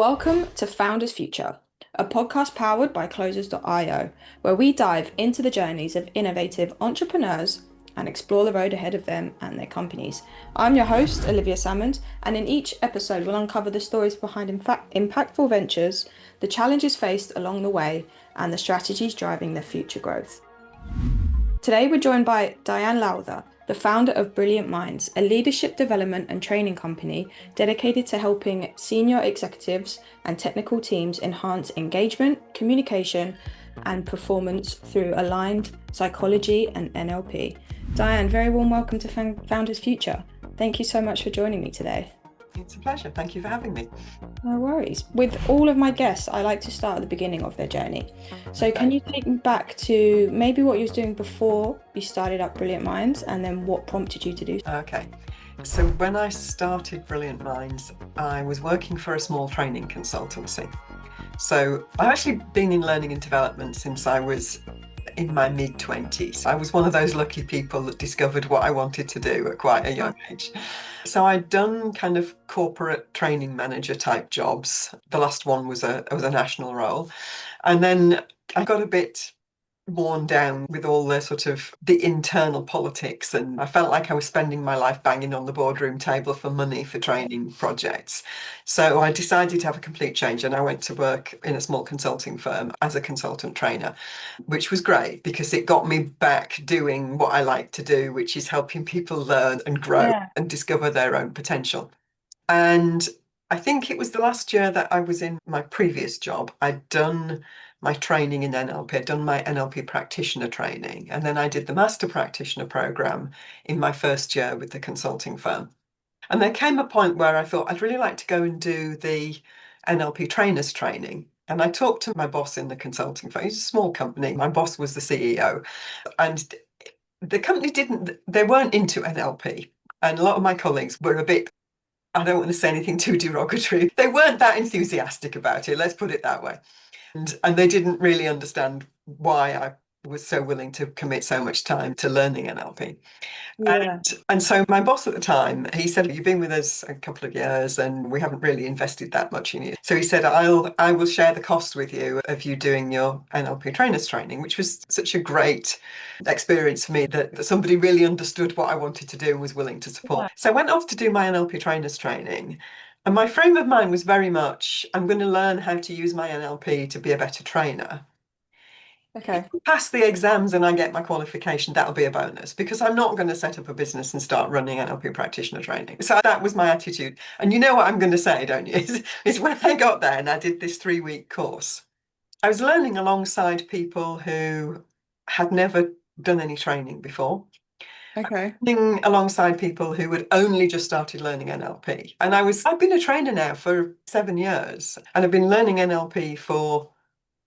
Welcome to Founders Future, a podcast powered by Closers.io, where we dive into the journeys of innovative entrepreneurs and explore the road ahead of them and their companies. I'm your host, Olivia Sammons, and in each episode, we'll uncover the stories behind impactful ventures, the challenges faced along the way, and the strategies driving their future growth. Today, we're joined by Dianne Lowther, the founder of Brilliant Minds, a leadership development and training company dedicated to helping senior executives and technical teams enhance engagement, communication, and performance through aligned psychology and NLP. Dianne, very warm welcome to Founders Future. Thank you so much for joining me today. It's a pleasure. Thank you for having me. No worries. With all of my guests, I like to start at the beginning of their journey. So can you take me back to maybe what you was doing before you started up Brilliant Minds and then what prompted you to do so? Okay. So when I started Brilliant Minds, I was working for a small training consultancy. So I've actually been in learning and development since I was in my mid-20s. I was one of those lucky people that discovered what I wanted to do at quite a young age. So I'd done kind of corporate training manager type jobs. The last one was a national role. And then I got a bit worn down with all the sort of the internal politics, and I felt like I was spending my life banging on the boardroom table for money for training projects. So I decided to have a complete change, and I went to work in a small consulting firm as a consultant trainer, which was great because it got me back doing what I like to do, which is helping people learn and grow and discover their own potential. And I think it was the last year that I was in my previous job. I'd done my training in NLP, I'd done my NLP practitioner training, and then I did the master practitioner program in my first year with the consulting firm. And there came a point where I thought I'd really like to go and do the NLP trainers training. And I talked to my boss in the consulting firm. It's a small company. My boss was the CEO. And the company they weren't into NLP. And a lot of my colleagues were a bit, I don't want to say anything too derogatory. They weren't that enthusiastic about it, let's put it that way. And they didn't really understand why I was so willing to commit so much time to learning NLP. Yeah. And so my boss at the time, he said, "You've been with us a couple of years and we haven't really invested that much in you." So he said, I will share the cost with you of you doing your NLP trainers training," which was such a great experience for me that somebody really understood what I wanted to do and was willing to support. Yeah. So I went off to do my NLP trainers training. And my frame of mind was very much, I'm going to learn how to use my NLP to be a better trainer. Okay. If I pass the exams and I get my qualification, that'll be a bonus because I'm not going to set up a business and start running NLP practitioner training. So that was my attitude. And you know what I'm going to say, don't you? Is when I got there and I did this 3-week course, I was learning alongside people who had never done any training before. Okay. Learning alongside people who had only just started learning NLP. And I've been a trainer now for 7 years and I've been learning NLP for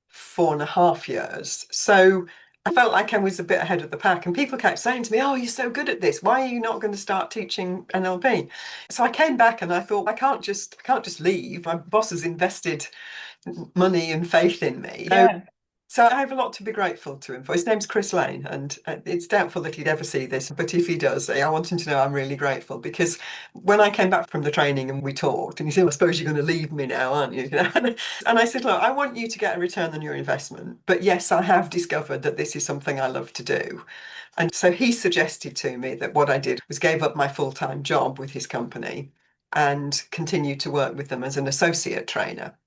4.5 years. So I felt like I was a bit ahead of the pack. And people kept saying to me, "Oh, you're so good at this. Why are you not going to start teaching NLP?" So I came back and I thought, I can't just leave. My boss has invested money and faith in me. Yeah. So I have a lot to be grateful to him for. His name's Chris Lane, and it's doubtful that he'd ever see this. But if he does, I want him to know I'm really grateful because when I came back from the training and we talked, and he said, "Well, I suppose you're going to leave me now, aren't you?" And I said, "Look, I want you to get a return on your investment. But yes, I have discovered that this is something I love to do." And so he suggested to me that what I did was gave up my full-time job with his company and continued to work with them as an associate trainer.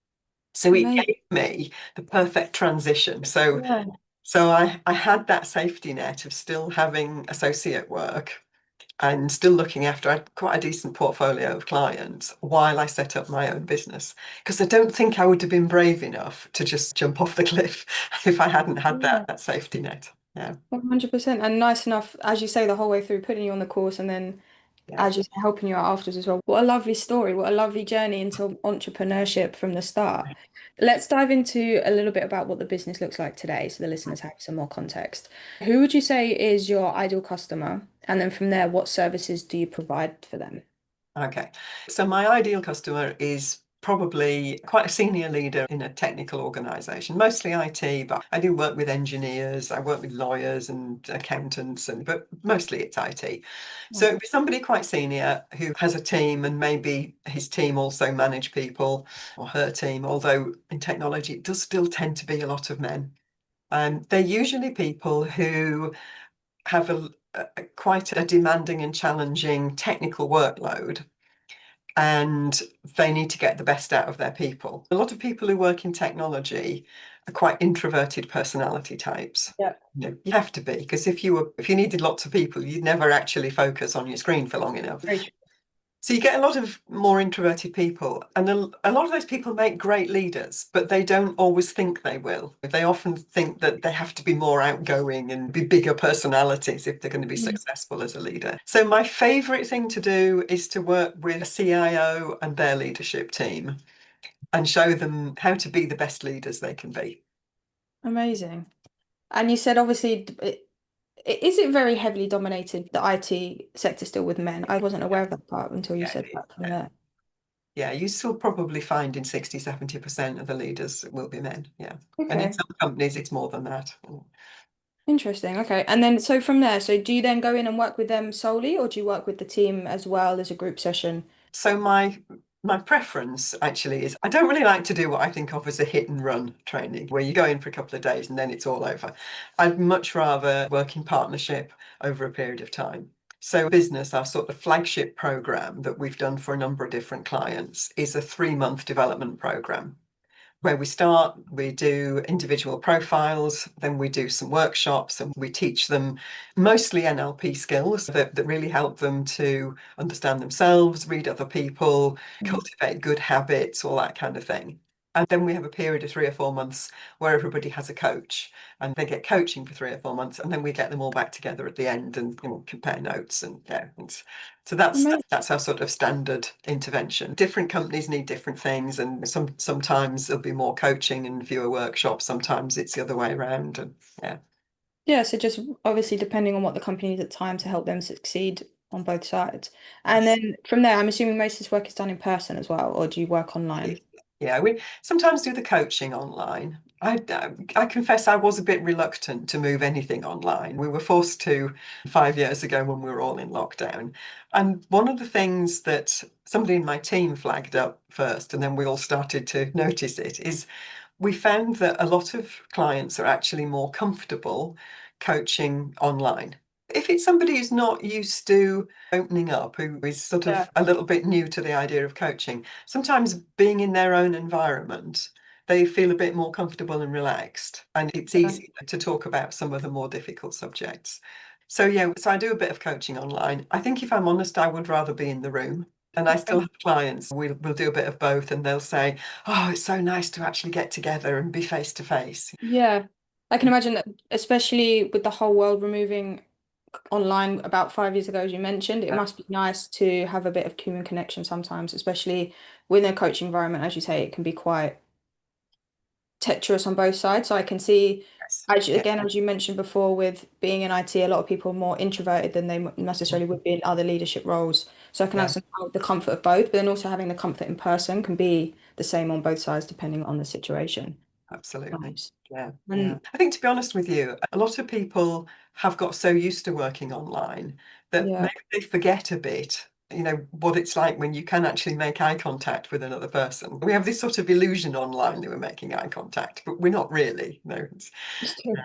So it Amazing. gave me the perfect transition. So Yeah. so I had that safety net of still having associate work and still looking after quite a decent portfolio of clients while I set up my own business. Because I don't think I would have been brave enough to just jump off the cliff if I hadn't had Yeah. that safety net. Yeah. 100%. And nice enough, as you say, the whole way through, putting you on the course and then, Yeah. as you say, helping you out afterwards as well. What a lovely story. What a lovely journey into entrepreneurship from the start. Let's dive into a little bit about what the business looks like today so the listeners have some more context. Who would you say is your ideal customer? And then from there, what services do you provide for them? Okay. So my ideal customer is probably quite a senior leader in a technical organisation, mostly IT, but I do work with engineers, I work with lawyers and accountants, but mostly it's IT. So it'd be somebody quite senior who has a team, and maybe his team also manage people, or her team, although in technology it does still tend to be a lot of men. They're usually people who have quite a demanding and challenging technical workload, and they need to get the best out of their people. A lot of people who work in technology are quite introverted personality types. Yeah. You have to be, because if you needed lots of people, you'd never actually focus on your screen for long enough. Very true. So you get a lot of more introverted people, and a lot of those people make great leaders, but they don't always think they will. They often think that they have to be more outgoing and be bigger personalities if they're going to be Mhm. successful as a leader. So my favorite thing to do is to work with a CIO and their leadership team and show them how to be the best leaders they can be. Amazing. And you said obviously, is it very heavily dominated, the IT sector still with men? I wasn't aware of that part until you Yeah, said it is. that from Yeah. there. Yeah, you still probably find in 60, 70% of the leaders will be men. Yeah. And in Okay. some companies, it's more than that. Interesting. Okay. And then so from there, so do you then go in and work with them solely, or do you work with the team as well as a group session? So my preference actually is I don't really like to do what I think of as a hit and run training, where you go in for a couple of days and then it's all over. I'd much rather work in partnership over a period of time. So business, our sort of flagship program that we've done for a number of different clients, is a 3-month development program where we start, we do individual profiles, then we do some workshops, and we teach them mostly NLP skills that really help them to understand themselves, read other people, Mm. cultivate good habits, all that kind of thing. And then we have a period of 3 or 4 months where everybody has a coach, and they get coaching for 3 or 4 months, and then we get them all back together at the end and compare notes. And yeah, so Amazing. that's our sort of standard intervention. Different companies need different things, and sometimes there'll be more coaching and fewer workshops. Sometimes it's the other way around, and yeah. Yeah, so just obviously depending on what the company needs at the time to help them succeed on both sides. And Yes. then from there, I'm assuming most of this work is done in person as well, or do you work online? Yeah, we sometimes do the coaching online. I confess I was a bit reluctant to move anything online. We were forced to 5 years ago when we were all in lockdown. And one of the things that somebody in my team flagged up first, and then we all started to notice it, is we found that a lot of clients are actually more comfortable coaching online. If it's somebody who's not used to opening up, who is sort Yeah. of a little bit new to the idea of coaching, sometimes being in their own environment, they feel a bit more comfortable and relaxed, and it's Yeah. easy to talk about some of the more difficult subjects. So yeah, so I do a bit of coaching online. I think if I'm honest, I would rather be in the room. And I still Okay. have clients, we'll do a bit of both, and they'll say, oh, it's so nice to actually get together and be face to face. Yeah. I can imagine that, especially with the whole world removing online about 5 years ago, as you mentioned, it must be nice to have a bit of human connection sometimes, especially within a coaching environment. As you say, it can be quite treacherous on both sides. So I can see, Yes. as Yeah. again, as you mentioned before, with being in IT, a lot of people are more introverted than they necessarily would be in other leadership roles. So I can Yeah, understand how the comfort of both, but then also having the comfort in person can be the same on both sides depending on the situation. absolutely. Nice. Yeah, yeah. And I think to be honest with you, a lot of people have got so used to working online that yeah, maybe they forget a bit, what it's like when you can actually make eye contact with another person. We have this sort of illusion online that we're making eye contact, but we're not really. No, it's true.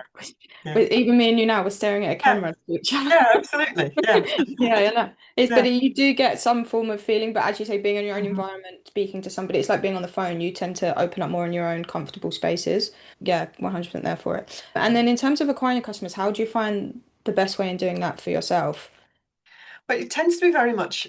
yeah, But even me and you now, we're staring at a yeah, camera to each other. yeah, absolutely. Yeah, Yeah, I know. But yeah, you do get some form of feeling, but as you say, being in your own mhm, environment, speaking to somebody, it's like being on the phone. You tend to open up more in your own comfortable spaces. Yeah, 100% there for it. And then in terms of acquiring customers, how do you find the best way in doing that for yourself? but it tends to be very much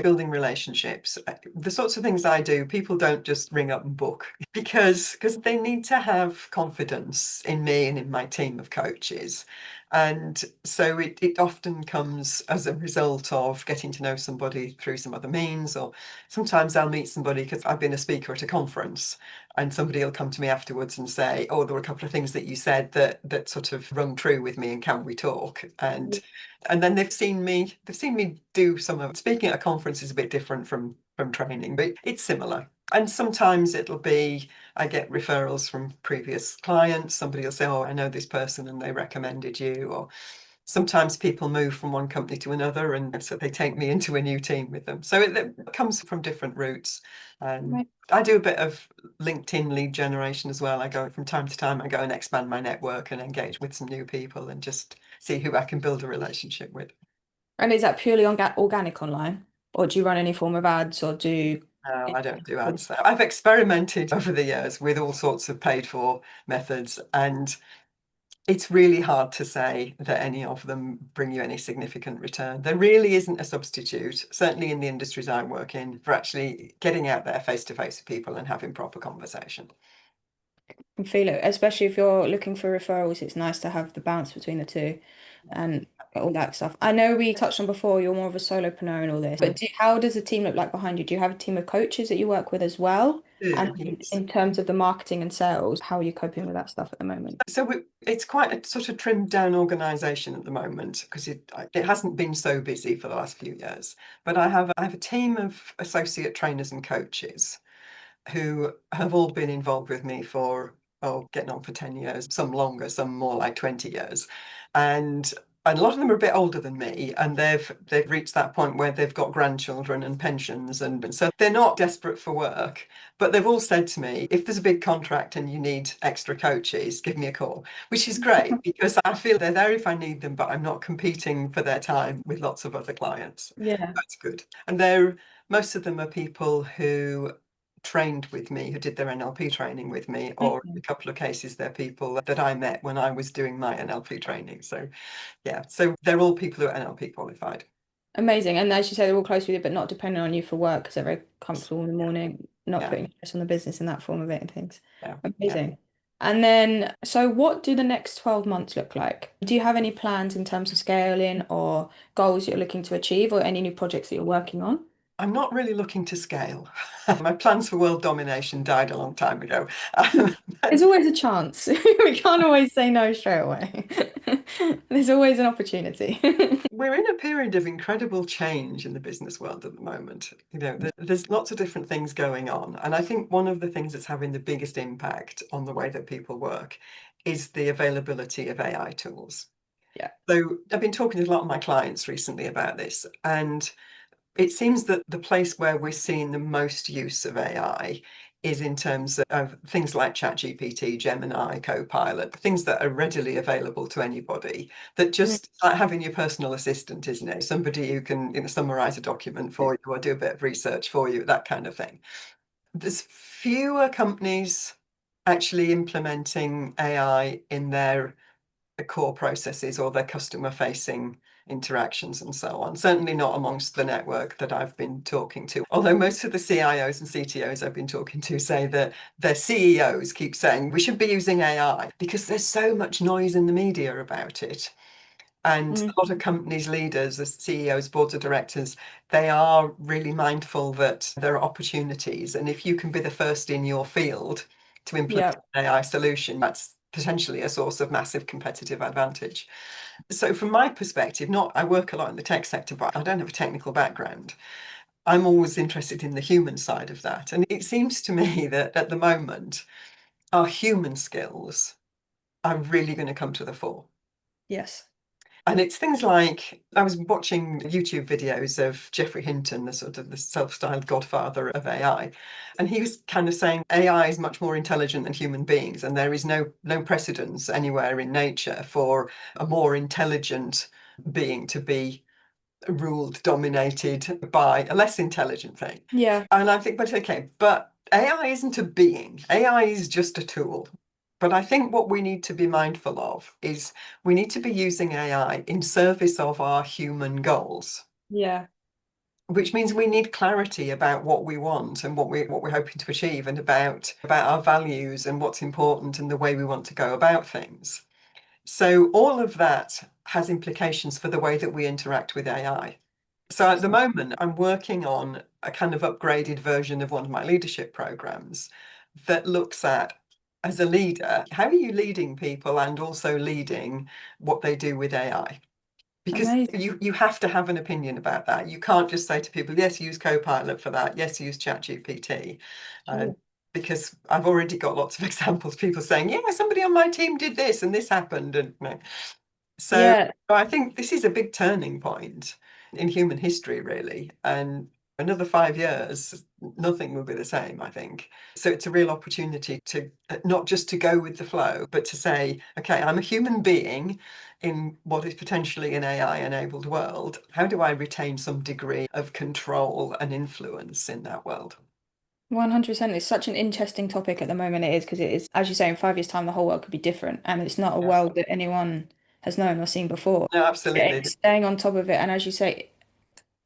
building relationships. The sorts of things I do, people don't just ring up and book because they need to have confidence in me and in my team of coaches. And so it often comes as a result of getting to know somebody through some other means, or sometimes I'll meet somebody because I've been a speaker at a conference, and somebody will come to me afterwards and say, oh, there were a couple of things that you said that sort of rung true with me, and can we talk? And then they've seen me do some of speaking at a conference is a bit different from training, but it's similar. And sometimes it'll be, I get referrals from previous clients. Somebody will say, oh, I know this person and they recommended you. Or sometimes people move from one company to another and so they take me into a new team with them. So it comes from different routes. Right. I do a bit of LinkedIn lead generation as well. I go from time to time, I go and expand my network and engage with some new people and just see who I can build a relationship with. And is that purely on organic online, or do you run any form of ads, or do? No, I don't do ads. I've experimented over the years with all sorts of paid for methods, and it's really hard to say that any of them bring you any significant return. There really isn't a substitute, certainly in the industries I work in, for actually getting out there face to face with people and having proper conversation. Can feel it, especially if you're looking for referrals. It's nice to have the balance between the two and all that stuff. I know we touched on before, you're more of a solopreneur and all this, but how does the team look like behind you? Do you have a team of coaches that you work with as well? And Yes. in terms of the marketing and sales, how are you coping with that stuff at the moment? So it's quite a sort of trimmed down organisation at the moment because it hasn't been so busy for the last few years. But I have a team of associate trainers and coaches who have all been involved with me for, oh, getting on for 10 years, some longer, some more like 20 years. And a lot of them are a bit older than me, and they've reached that point where they've got grandchildren and pensions, and so they're not desperate for work. But they've all said to me, if there's a big contract and you need extra coaches, give me a call, which is great because I feel they're there if I need them, but I'm not competing for their time with lots of other clients. Yeah. That's good. And most of them are people who trained with me, who did their NLP training with me, or in a couple of cases, they're people that I met when I was doing my NLP training. So, yeah, so they're all people who are NLP qualified. Amazing. And as you say, they're all close with you, but not dependent on you for work because they're very comfortable in the morning, not Yeah, putting stress on the business in that form of it and things. yeah, yeah. Amazing. And then, so what do the next 12 months look like? Do you have any plans in terms of scaling or goals you're looking to achieve or any new projects that you're working on? I'm not really looking to scale. My plans for world domination died a long time ago. There's always a chance. We can't always say no straight away. There's always an opportunity. We're in a period of incredible change in the business world at the moment. There's lots of different things going on. And I think one of the things that's having the biggest impact on the way that people work is the availability of AI tools. Yeah. So I've been talking to a lot of my clients recently about this, and it seems that the place where we're seeing the most use of AI is in terms of things like ChatGPT, Gemini, Copilot, things that are readily available to anybody. That Mm. just like having your personal assistant, isn't it? Somebody who can, summarize a document for you or do a bit of research for you, that kind of thing. There's fewer companies actually implementing AI in their core processes or their customer facing interactions and so on. Certainly not amongst the network that I've been talking to. Although most of the CIOs and CTOs I've been talking to say that their CEOs keep saying we should be using AI because there's so much noise in the media about it. And Mm. a lot of companies' leaders, the CEOs, boards of directors, they are really mindful that there are opportunities. And if you can be the first in your field to implement Yeah. an AI solution, that's potentially a source of massive competitive advantage. So from my perspective, not I work a lot in the tech sector, but I don't have a technical background. I'm always interested in the human side of that. And it seems to me that at the moment, our human skills are really going to come to the fore. Yes. And it's things like I was watching YouTube videos of Geoffrey Hinton, the sort of the self-styled godfather of AI, and he was kind of saying AI is much more intelligent than human beings, and there is no precedence anywhere in nature for a more intelligent being to be ruled, dominated by a less intelligent thing. Yeah. And I think, but okay, but AI isn't a being. AI is just a tool. But I think what we need to be mindful of is we need to be using AI in service of our human goals, Yeah. which means we need clarity about what we want and what we're hoping to achieve and about our values and what's important and the way we want to go about things. So all of that has implications for the way that we interact with AI. So at the moment, I'm working on a kind of upgraded version of one of my leadership programs that looks at, as a leader, how are you leading people and also leading what they do with AI? because Amazing. you have to have an opinion about that. You can't just say to people, yes, use Copilot for that. Yes, use ChatGPT. Uh, Sure. because I've already got lots of examples, people saying, yeah, somebody on my team did this and this happened. And you know, so Yeah, I think this is a big turning point in human history, really. And another 5 years, nothing will be the same, I think. So it's a real opportunity to not just to go with the flow, but to say, okay, I'm a human being in what is potentially an AI enabled world. How do I retain some degree of control and influence in that world? 100%. It's such an interesting topic at the moment. It is because it is, as you say, in 5 years' time, the whole world could be different, and it's not a Yeah. world that anyone has known or seen before. No, Yeah, absolutely. it's staying on top of it, and as you say,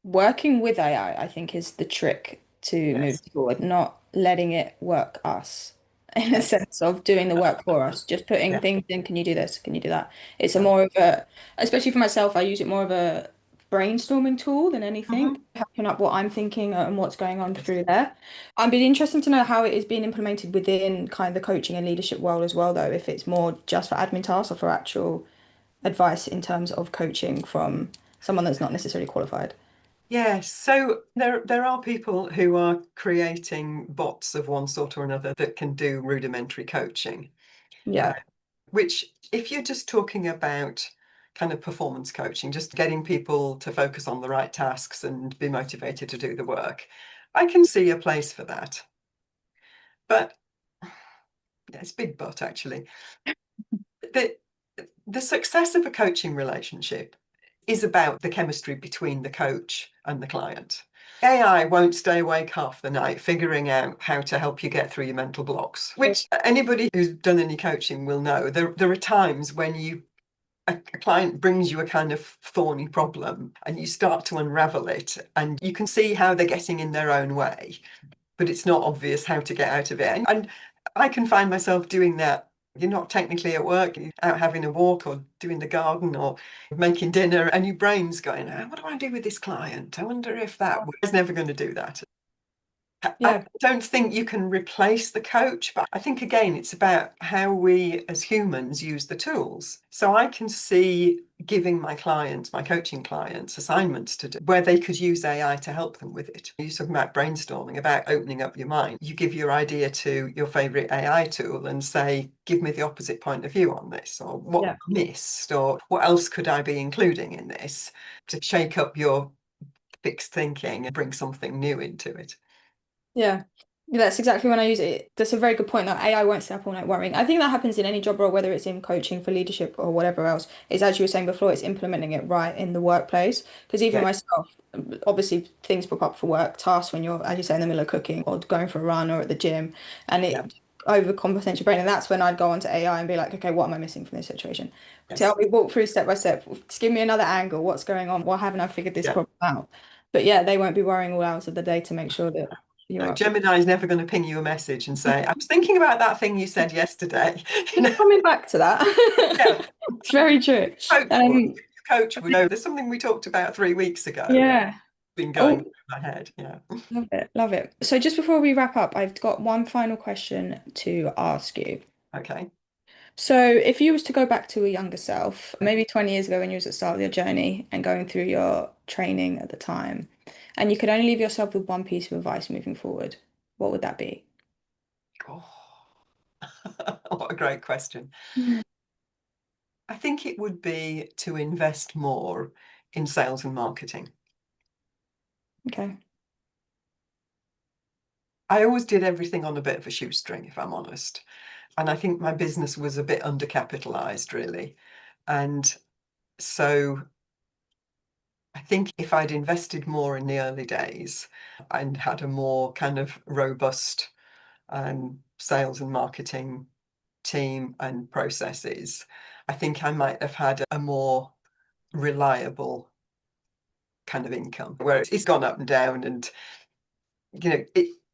working with AI, I think, is the trick to move Yes. forward, not letting it work us in a Yes. sense of doing the work for us, just putting Yeah. things in, can you do this? Can you do that? It's a Yeah. more of a, especially for myself, I use it more of a brainstorming tool than anything, Mhm. helping up what I'm thinking and what's going on Yes. through there. I'd be interested to know how it is being implemented within kind of the coaching and leadership world as well, though, if it's more just for admin tasks or for actual advice in terms of coaching from someone that's not necessarily qualified. Yes, so there are people who are creating bots of one sort or another that can do rudimentary coaching, uh, Yeah. which if you're just talking about kind of performance coaching, just getting people to focus on the right tasks and be motivated to do the work, I can see a place for that. But yeah, it's big but actually. The the success of a coaching relationship is about the chemistry between the coach and the client. AI won't stay awake half the night figuring out how to help you get through your mental blocks, which anybody who's done any coaching will know. There are times when a client brings you a kind of thorny problem and you start to unravel it and you can see how they're getting in their own way, but it's not obvious how to get out of it. And I can find myself doing that. You're not technically at work, you're out having a walk or doing the garden or making dinner, and your brain's going, oh, what do I do with this client? I wonder if that was never going to do that. I Yeah. don't think you can replace the coach, but I think again, it's about how we as humans use the tools. So I can see giving my clients, my coaching clients, assignments to do where they could use AI to help them with it. You're talking about brainstorming, about opening up your mind. You give your idea to your favorite AI tool and say, give me the opposite point of view on this, or what Yeah. I missed, or what else could I be including in this to shake up your fixed thinking and bring something new into it. Yeah. That's exactly when I use it. That's a very good point that AI won't stay up all night worrying. I think that happens in any job role, whether it's in coaching for leadership or whatever else. It's as you were saying before, it's implementing it right in the workplace. Because even Yeah. myself, obviously things pop up for work, tasks when you're, as you say, in the middle of cooking or going for a run or at the gym, and Yeah. it overcompensates your brain. And that's when I'd go onto AI and be like, okay, what am I missing from this situation? Tell Yes. me, walk through step by step. Just give me another angle. What's going on? Why haven't I figured this Yeah. problem out? But yeah, they won't be worrying all hours of the day to make sure that you're No, up to. Gemini is never going to ping you a message and say, I was thinking about that thing you said yesterday. You Keep know, coming back to that. yeah, It's very true. coach would. Um, Coach would know there's something we talked about 3 weeks ago. yeah. Been going Oh, through my head. Yeah. love it, love it. So just before we wrap up, I've got one final question to ask you. Okay. So if you was to go back to a younger self, maybe 20 years ago when you was at the start of your journey and going through your training at the time, and you could only leave yourself with one piece of advice moving forward, what would that be? Oh, what a great question. Mm. I think it would be to invest more in sales and marketing. Okay. I always did everything on a bit of a shoestring, if I'm honest. And I think my business was a bit undercapitalized, really. And so I think if I'd invested more in the early days and had a more kind of robust sales and marketing team and processes, I think I might have had a more reliable kind of income where it's gone up and down and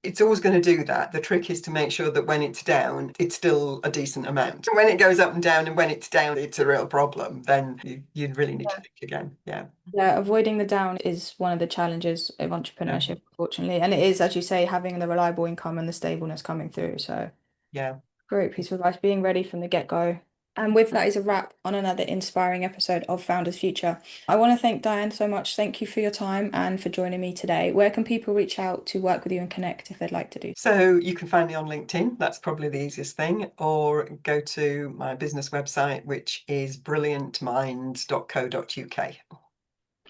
it's always going to do that. The trick is to make sure that when it's down, it's still a decent amount. When it goes up and down and when it's down, it's a real problem, then you really need to think again. Yeah. Yeah, avoiding the down is one of the challenges of Yeah. entrepreneurship, unfortunately. And it is, as you say, having the reliable income and the stableness coming through. So Yeah. great piece of advice, being ready from the get-go. And with that is a wrap on another inspiring episode of Founders Future. I want to thank Dianne so much. Thank you for your time and for joining me today. Where can people reach out to work with you and connect if they'd like to do so? So you can find me on LinkedIn. That's probably the easiest thing. Or go to my business website, which is brilliantminds.co.uk.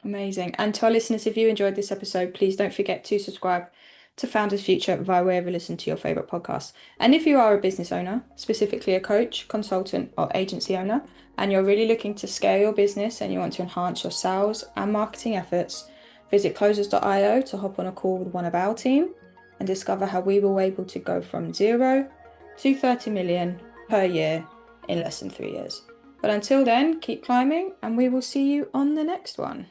Amazing. And to our listeners, if you enjoyed this episode, please don't forget to subscribe to Founders Future via wherever you listen to your favorite podcasts. And if you are a business owner, specifically a coach, consultant, or agency owner, and you're really looking to scale your business and you want to enhance your sales and marketing efforts, visit closers.io to hop on a call with one of our team and discover how we were able to go from 0 to 30 million per year in less than 3 years. But until then, keep climbing and we will see you on the next one.